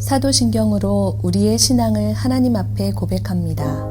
사도신경으로 우리의 신앙을 하나님 앞에 고백합니다.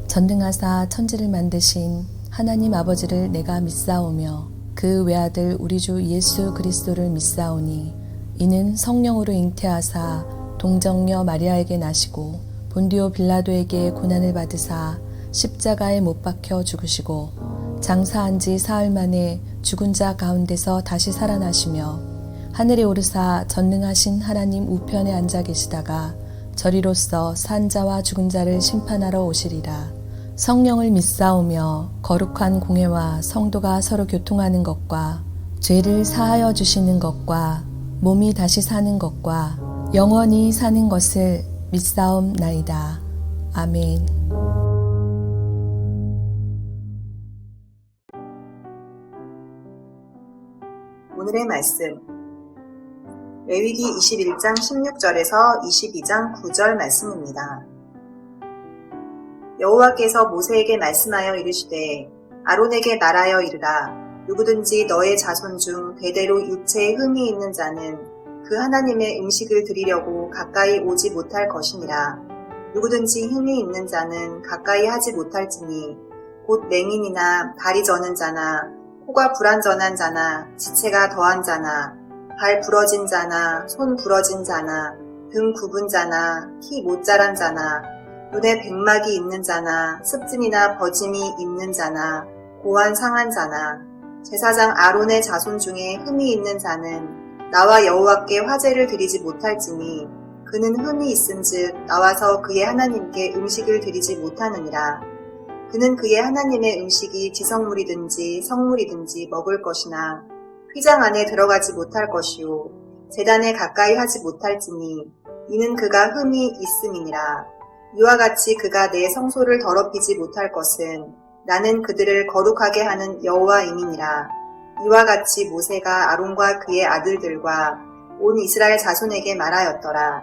전능하사 천지를 만드신 하나님 아버지를 내가 믿사오며 그 외아들 우리 주 예수 그리스도를 믿사오니 이는 성령으로 잉태하사 동정녀 마리아에게 나시고 본디오 빌라도에게 고난을 받으사 십자가에 못 박혀 죽으시고 장사한 지 사흘 만에 죽은 자 가운데서 다시 살아나시며 하늘에 오르사 전능하신 하나님 우편에 앉아 계시다가 저리로서 산 자와 죽은 자를 심판하러 오시리라. 성령을 믿사오며 거룩한 공회와 성도가 서로 교통하는 것과 죄를 사하여 주시는 것과 몸이 다시 사는 것과 영원히 사는 것을 믿사옵나이다. 아멘. 오늘의 말씀 레위기 21장 16절에서 22장 9절 말씀입니다. 여호와께서 모세에게 말씀하여 이르시되 아론에게 말하여 이르라. 누구든지 너의 자손 중 대대로 육체에 흠이 있는 자는 그 하나님의 음식을 드리려고 가까이 오지 못할 것이니라. 누구든지 흠이 있는 자는 가까이 하지 못할지니 곧 맹인이나 다리 저는 자나 코가 불완전한 자나 지체가 더한 자나 발 부러진 자나 손 부러진 자나 등 굽은 자나 키 못 자란 자나 눈에 백막이 있는 자나 습진이나 버짐이 있는 자나 고환 상한 자나 제사장 아론의 자손 중에 흠이 있는 자는 나와 여호와께 화제를 드리지 못할지니 그는 흠이 있은즉 나와서 그의 하나님께 음식을 드리지 못하느니라. 그는 그의 하나님의 음식이 지성물이든지 성물이든지 먹을 것이나 휘장 안에 들어가지 못할 것이요 제단에 가까이 하지 못할지니 이는 그가 흠이 있음이니라. 이와 같이 그가 내 성소를 더럽히지 못할 것은 나는 그들을 거룩하게 하는 여호와임이니라. 이와 같이 모세가 아론과 그의 아들들과 온 이스라엘 자손에게 말하였더라.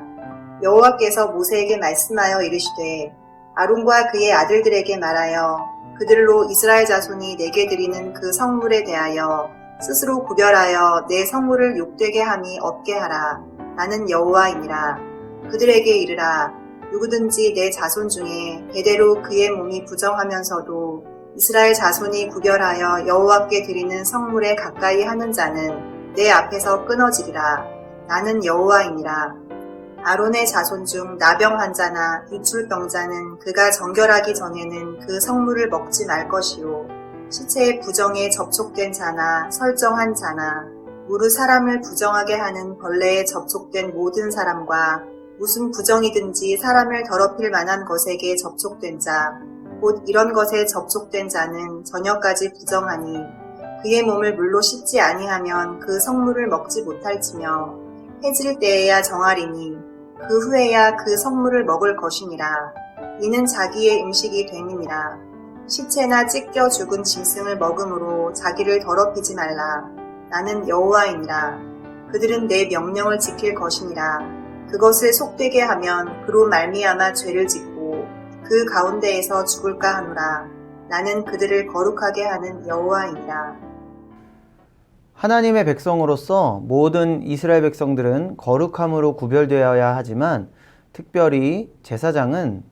여호와께서 모세에게 말씀하여 이르시되 아론과 그의 아들들에게 말하여 그들로 이스라엘 자손이 내게 드리는 그 성물에 대하여 스스로 구별하여 내 성물을 욕되게 함이 없게 하라. 나는 여호와이니라. 그들에게 이르라. 누구든지 내 자손 중에 대대로 그의 몸이 부정하면서도 이스라엘 자손이 구별하여 여호와께 드리는 성물에 가까이 하는 자는 내 앞에서 끊어지리라. 나는 여호와이니라. 아론의 자손 중 나병 환자나 유출병자는 그가 정결하기 전에는 그 성물을 먹지 말 것이요 시체의 부정에 접촉된 자나 설정한 자나 무릇 사람을 부정하게 하는 벌레에 접촉된 모든 사람과 무슨 부정이든지 사람을 더럽힐 만한 것에게 접촉된 자 곧 이런 것에 접촉된 자는 저녁까지 부정하니 그의 몸을 물로 씻지 아니하면 그 성물을 먹지 못할지며 해질 때에야 정하리니 그 후에야 그 성물을 먹을 것이니라. 이는 자기의 음식이 됨이니라. 시체나 찢겨 죽은 짐승을 먹음으로 자기를 더럽히지 말라. 나는 여호와이니라. 그들은 내 명령을 지킬 것이니라. 그것을 속되게 하면 그로 말미암아 죄를 짓고 그 가운데에서 죽을까 하노라. 나는 그들을 거룩하게 하는 여호와이니라. 하나님의 백성으로서 모든 이스라엘 백성들은 거룩함으로 구별되어야 하지만 특별히 제사장은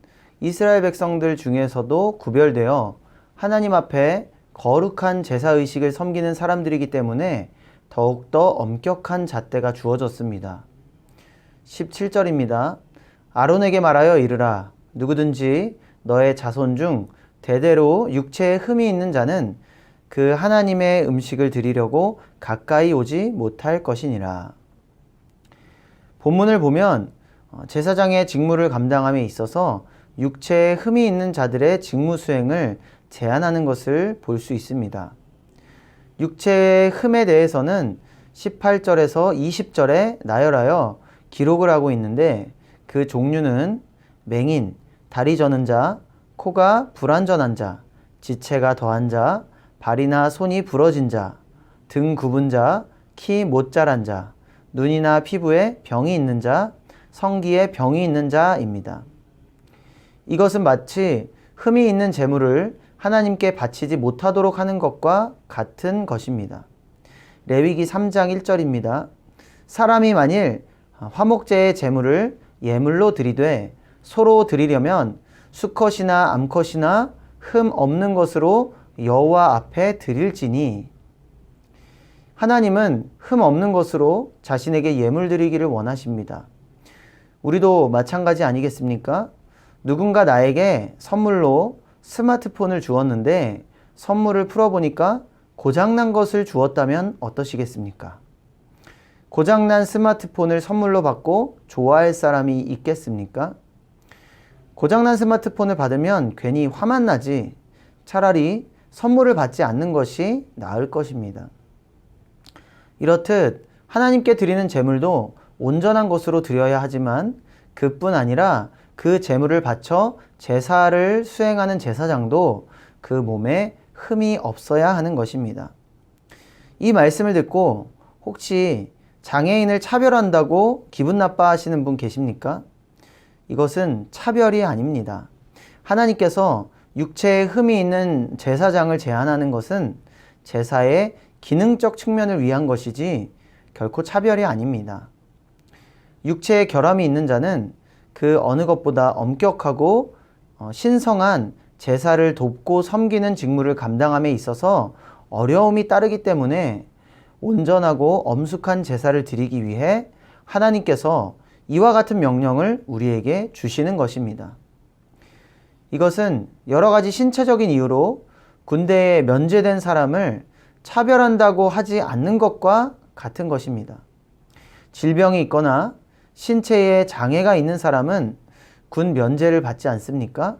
이스라엘 백성들 중에서도 구별되어 하나님 앞에 거룩한 제사의식을 섬기는 사람들이기 때문에 더욱더 엄격한 잣대가 주어졌습니다. 17절입니다. 아론에게 말하여 이르라. 누구든지 너의 자손 중 대대로 육체에 흠이 있는 자는 그 하나님의 음식을 드리려고 가까이 오지 못할 것이니라. 본문을 보면 제사장의 직무를 감당함에 있어서 육체에 흠이 있는 자들의 직무 수행을 제한하는 것을 볼 수 있습니다. 육체의 흠에 대해서는 18절에서 20절에 나열하여 기록을 하고 있는데 그 종류는 맹인, 다리 저는 자, 코가 불완전한 자, 지체가 더한 자, 발이나 손이 부러진 자, 등 굽은 자, 키 못 자란 자, 눈이나 피부에 병이 있는 자, 성기에 병이 있는 자입니다. 이것은 마치 흠이 있는 제물을 하나님께 바치지 못하도록 하는 것과 같은 것입니다. 레위기 3장 1절입니다. 사람이 만일 화목제의 제물을 예물로 드리되 소로 드리려면 수컷이나 암컷이나 흠 없는 것으로 여호와 앞에 드릴지니. 하나님은 흠 없는 것으로 자신에게 예물 드리기를 원하십니다. 우리도 마찬가지 아니겠습니까? 누군가 나에게 선물로 스마트폰을 주었는데 선물을 풀어보니까 고장난 것을 주었다면 어떠시겠습니까? 고장난 스마트폰을 선물로 받고 좋아할 사람이 있겠습니까? 고장난 스마트폰을 받으면 괜히 화만 나지 차라리 선물을 받지 않는 것이 나을 것입니다. 이렇듯 하나님께 드리는 제물도 온전한 것으로 드려야 하지만 그뿐 아니라 그 제물을 바쳐 제사를 수행하는 제사장도 그 몸에 흠이 없어야 하는 것입니다. 이 말씀을 듣고 혹시 장애인을 차별한다고 기분 나빠하시는 분 계십니까? 이것은 차별이 아닙니다. 하나님께서 육체에 흠이 있는 제사장을 제한하는 것은 제사의 기능적 측면을 위한 것이지 결코 차별이 아닙니다. 육체에 결함이 있는 자는 그 어느 것보다 엄격하고 신성한 제사를 돕고 섬기는 직무를 감당함에 있어서 어려움이 따르기 때문에 온전하고 엄숙한 제사를 드리기 위해 하나님께서 이와 같은 명령을 우리에게 주시는 것입니다. 이것은 여러 가지 신체적인 이유로 군대에 면제된 사람을 차별한다고 하지 않는 것과 같은 것입니다. 질병이 있거나 신체에 장애가 있는 사람은 군 면제를 받지 않습니까?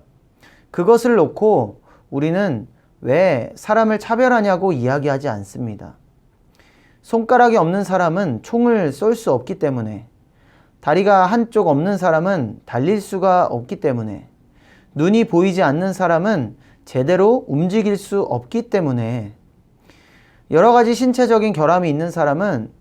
그것을 놓고 우리는 왜 사람을 차별하냐고 이야기하지 않습니다. 손가락이 없는 사람은 총을 쏠 수 없기 때문에, 다리가 한쪽 없는 사람은 달릴 수가 없기 때문에, 눈이 보이지 않는 사람은 제대로 움직일 수 없기 때문에, 여러 가지 신체적인 결함이 있는 사람은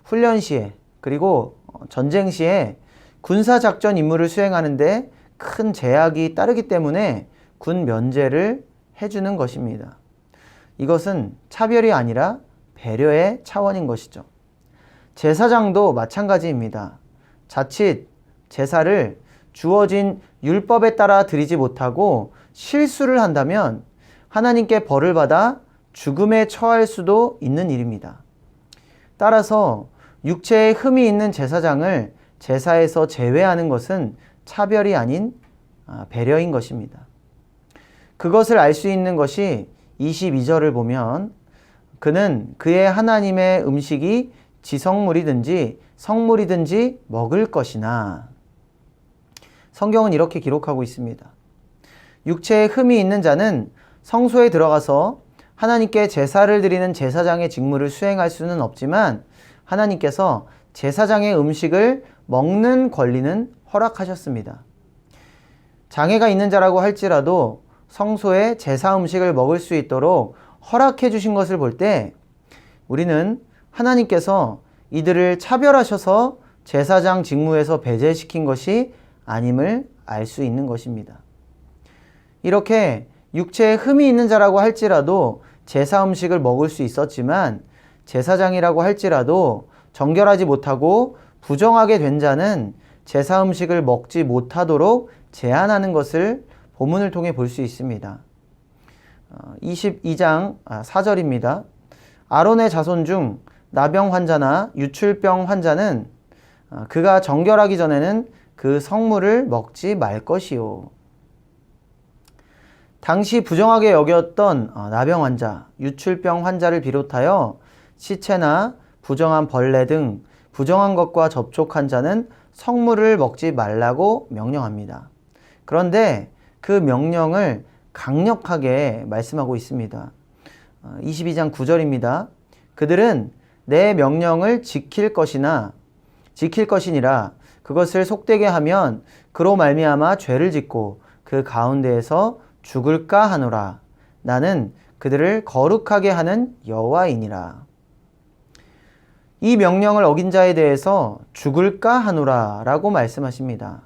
훈련 시에 그리고 전쟁 시에 군사작전 임무를 수행하는데 큰 제약이 따르기 때문에 군 면제를 해주는 것입니다. 이것은 차별이 아니라 배려의 차원인 것이죠. 제사장도 마찬가지입니다. 자칫 제사를 주어진 율법에 따라 드리지 못하고 실수를 한다면 하나님께 벌을 받아 죽음에 처할 수도 있는 일입니다. 따라서 육체에 흠이 있는 제사장을 제사에서 제외하는 것은 차별이 아닌 배려인 것입니다. 그것을 알 수 있는 것이 22절을 보면 그는 그의 하나님의 음식이 지성물이든지 성물이든지 먹을 것이나, 성경은 이렇게 기록하고 있습니다. 육체에 흠이 있는 자는 성소에 들어가서 하나님께 제사를 드리는 제사장의 직무를 수행할 수는 없지만 하나님께서 제사장의 음식을 먹는 권리는 허락하셨습니다. 장애가 있는 자라고 할지라도 성소에 제사 음식을 먹을 수 있도록 허락해 주신 것을 볼 때 우리는 하나님께서 이들을 차별하셔서 제사장 직무에서 배제시킨 것이 아님을 알 수 있는 것입니다. 이렇게 육체에 흠이 있는 자라고 할지라도 제사 음식을 먹을 수 있었지만 제사장이라고 할지라도 정결하지 못하고 부정하게 된 자는 제사 음식을 먹지 못하도록 제한하는 것을 본문을 통해 볼 수 있습니다. 22장 4절입니다. 아론의 자손 중 나병 환자나 유출병 환자는 그가 정결하기 전에는 그 성물을 먹지 말 것이요. 당시 부정하게 여겼던 나병 환자, 유출병 환자를 비롯하여 시체나 부정한 벌레 등 부정한 것과 접촉한 자는 성물을 먹지 말라고 명령합니다. 그런데 그 명령을 강력하게 말씀하고 있습니다. 22장 9절입니다. 그들은 내 명령을 지킬 것이니라 그것을 속되게 하면 그로 말미암아 죄를 짓고 그 가운데에서 죽을까 하노라. 나는 그들을 거룩하게 하는 여호와이니라. 이 명령을 어긴 자에 대해서 죽을까 하노라 라고 말씀하십니다.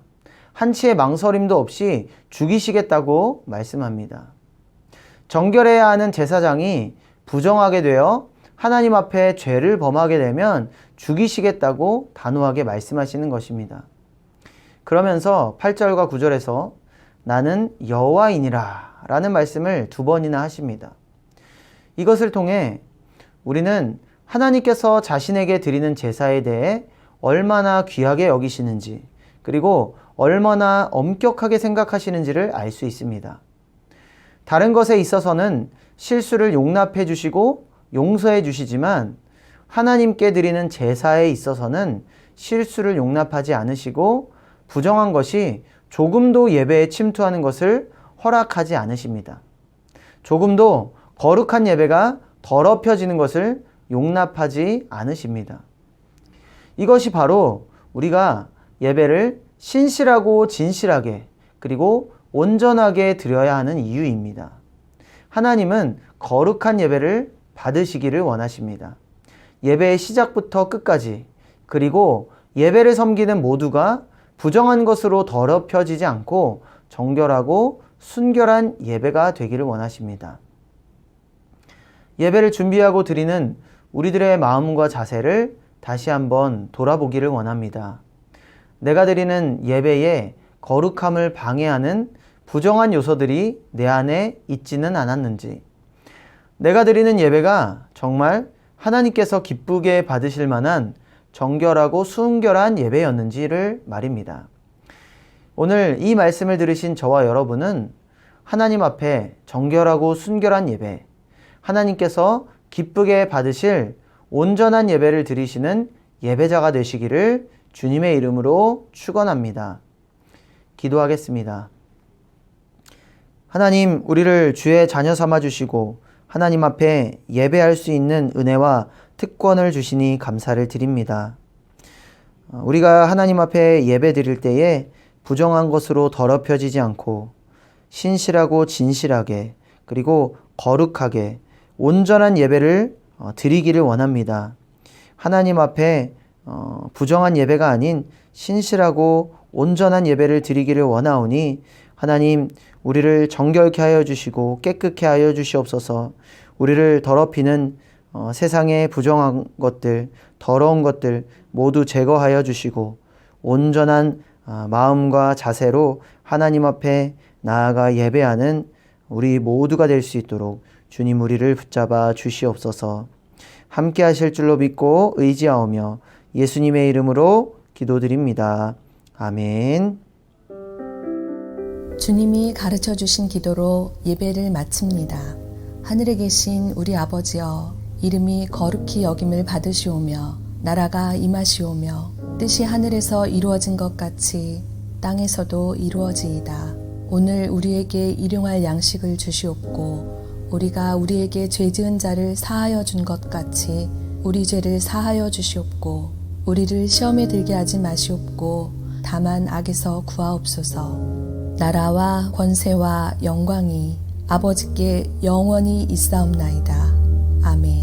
한치의 망설임도 없이 죽이시겠다고 말씀합니다. 정결해야 하는 제사장이 부정하게 되어 하나님 앞에 죄를 범하게 되면 죽이시겠다고 단호하게 말씀하시는 것입니다. 그러면서 8절과 9절에서 나는 여호와이니라 라는 말씀을 2번이나 하십니다. 이것을 통해 우리는 하나님께서 자신에게 드리는 제사에 대해 얼마나 귀하게 여기시는지, 그리고 얼마나 엄격하게 생각하시는지를 알 수 있습니다. 다른 것에 있어서는 실수를 용납해 주시고 용서해 주시지만 하나님께 드리는 제사에 있어서는 실수를 용납하지 않으시고 부정한 것이 조금도 예배에 침투하는 것을 허락하지 않으십니다. 조금도 거룩한 예배가 더럽혀지는 것을 용납하지 않으십니다. 이것이 바로 우리가 예배를 신실하고 진실하게 그리고 온전하게 드려야 하는 이유입니다. 하나님은 거룩한 예배를 받으시기를 원하십니다. 예배의 시작부터 끝까지, 그리고 예배를 섬기는 모두가 부정한 것으로 더럽혀지지 않고 정결하고 순결한 예배가 되기를 원하십니다. 예배를 준비하고 드리는 우리들의 마음과 자세를 다시 한번 돌아보기를 원합니다. 내가 드리는 예배에 거룩함을 방해하는 부정한 요소들이 내 안에 있지는 않았는지, 내가 드리는 예배가 정말 하나님께서 기쁘게 받으실 만한 정결하고 순결한 예배였는지를 말입니다. 오늘 이 말씀을 들으신 저와 여러분은 하나님 앞에 정결하고 순결한 예배, 하나님께서 기쁘게 받으실 온전한 예배를 드리시는 예배자가 되시기를 주님의 이름으로 축원합니다. 기도하겠습니다. 하나님, 우리를 주의 자녀 삼아 주시고 하나님 앞에 예배할 수 있는 은혜와 특권을 주시니 감사를 드립니다. 우리가 하나님 앞에 예배 드릴 때에 부정한 것으로 더럽혀지지 않고 신실하고 진실하게 그리고 거룩하게 온전한 예배를 드리기를 원합니다. 하나님 앞에 부정한 예배가 아닌 신실하고 온전한 예배를 드리기를 원하오니 하나님, 우리를 정결케 하여 주시고 깨끗게 하여 주시옵소서. 우리를 더럽히는 세상의 부정한 것들, 더러운 것들 모두 제거하여 주시고 온전한 마음과 자세로 하나님 앞에 나아가 예배하는 우리 모두가 될 수 있도록 주님 우리를 붙잡아 주시옵소서. 함께 하실 줄로 믿고 의지하오며 예수님의 이름으로 기도드립니다. 아멘. 주님이 가르쳐 주신 기도로 예배를 마칩니다. 하늘에 계신 우리 아버지여, 이름이 거룩히 여김을 받으시오며 나라가 임하시오며 뜻이 하늘에서 이루어진 것 같이 땅에서도 이루어지이다. 오늘 우리에게 일용할 양식을 주시옵고 우리가 우리에게 죄 지은 자를 사하여 준 것 같이 우리 죄를 사하여 주시옵고 우리를 시험에 들게 하지 마시옵고 다만 악에서 구하옵소서. 나라와 권세와 영광이 아버지께 영원히 있사옵나이다. 아멘.